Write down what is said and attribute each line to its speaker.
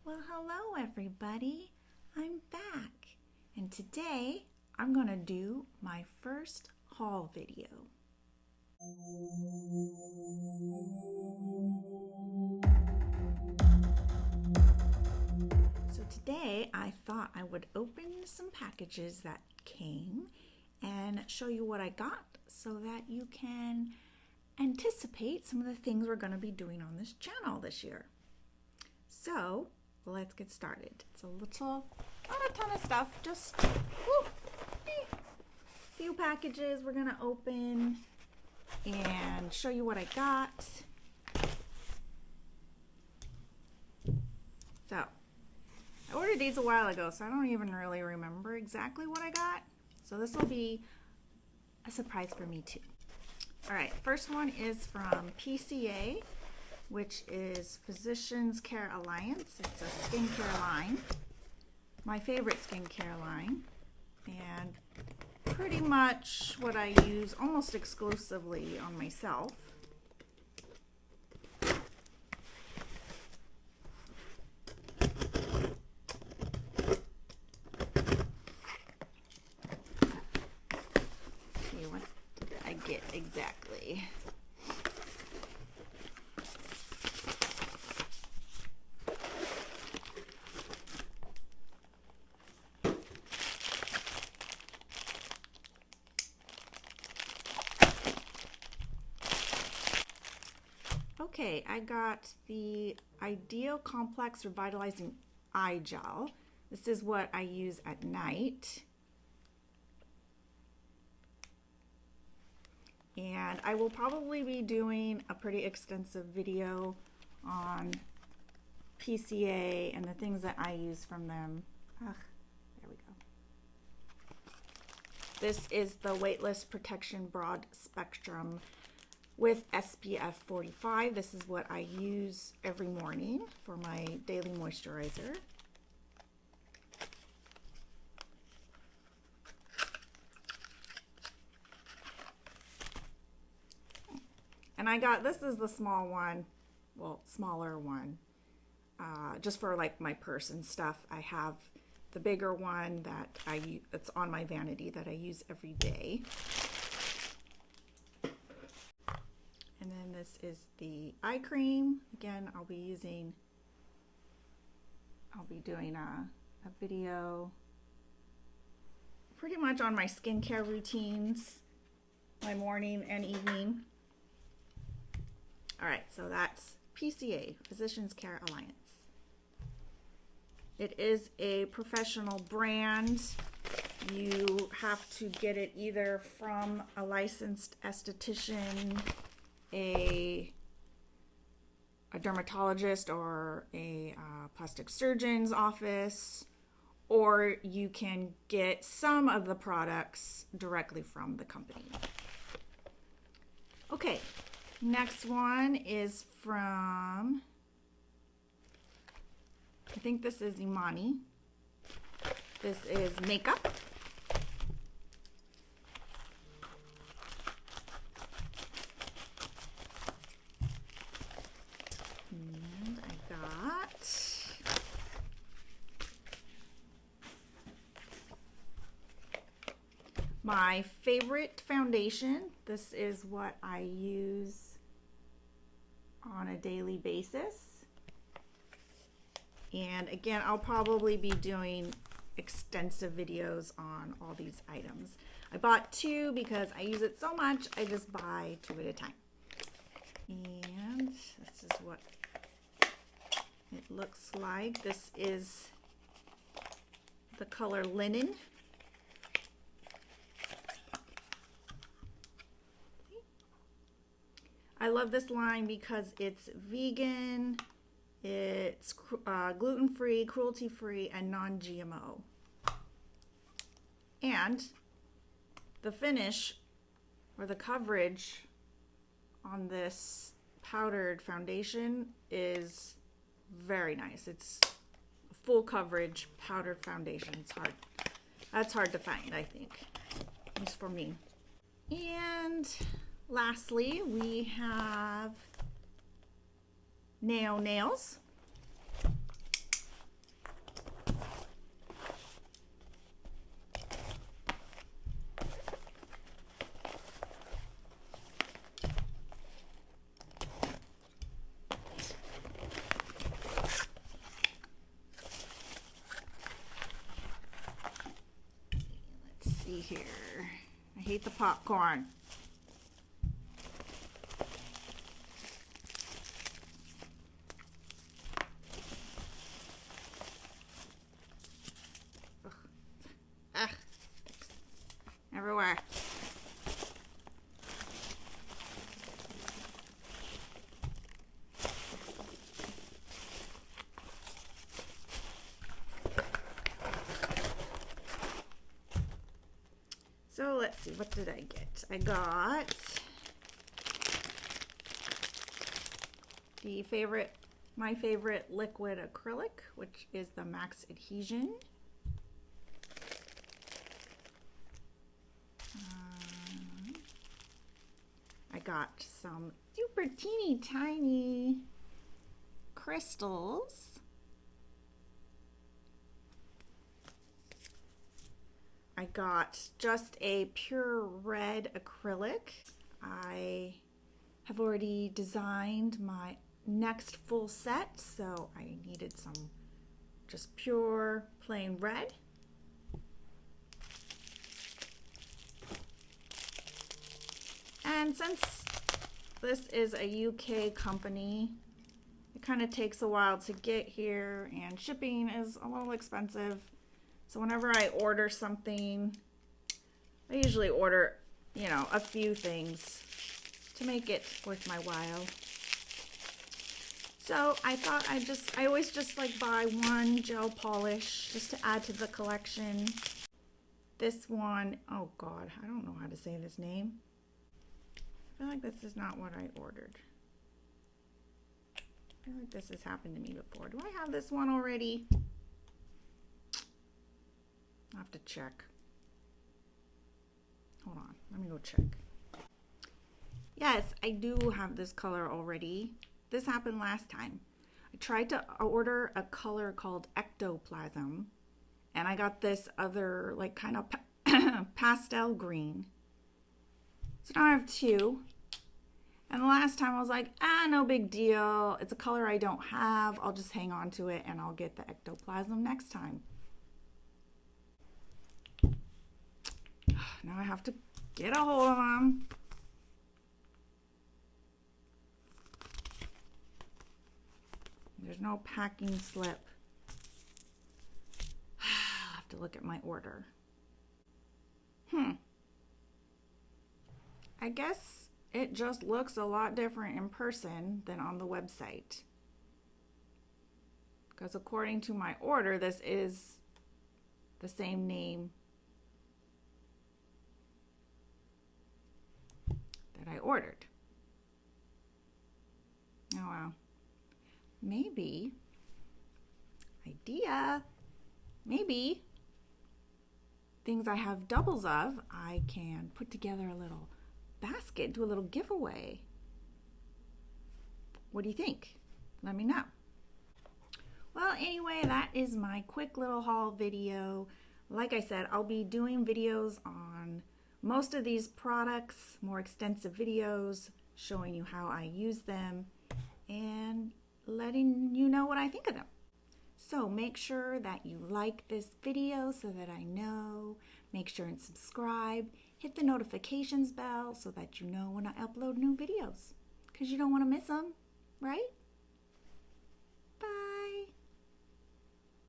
Speaker 1: Well, hello everybody. I'm back, and today I'm going to do my first haul video. So today I thought I would open some packages that came and show you what I got so that you can anticipate some of the things we're going to be doing on this channel this year. So let's get started. It's not a ton of stuff, just a few packages we're gonna open and show you what I got. So I ordered these a while ago, so I don't even really remember exactly what I got. So this will be a surprise for me too. All right, first one is from PCA, which is Physicians Care Alliance. It's a skincare line, my favorite skincare line, and pretty much what I use almost exclusively on myself. See what did I get exactly. Okay, I got the Ideal Complex Revitalizing Eye Gel. This is what I use at night. And I will probably be doing a pretty extensive video on PCA and the things that I use from them. There we go. This is the Weightless Protection Broad Spectrum with SPF 45. This is what I use every morning for my daily moisturizer. And I got, this is the small one, well, smaller one, just for like my purse and stuff. I have the bigger one that it's on my vanity that I use every day. And then this is the eye cream. Again, I'll be doing a video pretty much on my skincare routines, my morning and evening. All right, so that's PCA, Physicians Care Alliance. It is a professional brand. You have to get it either from a licensed esthetician, a dermatologist, or a plastic surgeon's office, or you can get some of the products directly from the company. Okay, next one is from, I think this is Emani. This is makeup. And I got my favorite foundation. This is what I use on a daily basis. And again, I'll probably be doing extensive videos on all these items. I bought two because I use it so much, I just buy two at a time. And this is what it looks like. This is the color Linen. I love this line because it's vegan, it's gluten-free, cruelty-free, and non-GMO. And the finish or the coverage on this powdered foundation is very nice. It's full coverage powdered foundation. It's hard. That's hard to find, I think, at least for me. And lastly, we have Naio Nails. hate the popcorn. Ugh, sticks everywhere. So let's see, what did I get? I got my favorite liquid acrylic, which is the Max Adhesion. I got some super teeny tiny crystals. I got just a pure red acrylic. I have already designed my next full set, so I needed some just pure plain red. And since this is a UK company, it kind of takes a while to get here and shipping is a little expensive. So whenever I order something, I usually order, you know, a few things to make it worth my while. So I thought I always just like buy one gel polish just to add to the collection. This one, oh God, I don't know how to say this name. I feel like this is not what I ordered. I feel like this has happened to me before. Do I have this one already? I'll have to check. Hold on, let me go check. Yes, I do have this color already. This happened last time. I tried to order a color called ectoplasm, and I got this other like kind of pastel green. So now I have two. And the last time I was like, no big deal. It's a color I don't have. I'll just hang on to it and I'll get the ectoplasm next time. Now I have to get a hold of them. There's no packing slip. I'll have to look at my order. I guess it just looks a lot different in person than on the website. Because according to my order, this is the same name that I ordered. Oh wow. Maybe, maybe things I have doubles of, I can put together a little basket, do a little giveaway. What do you think? Let me know. Well, anyway, that is my quick little haul video. Like I said, I'll be doing videos on most of these products, more extensive videos showing you how I use them and letting you know what I think of them. So make sure that you like this video so that I know. Make sure and subscribe. Hit the notifications bell so that you know when I upload new videos, because you don't want to miss them, right?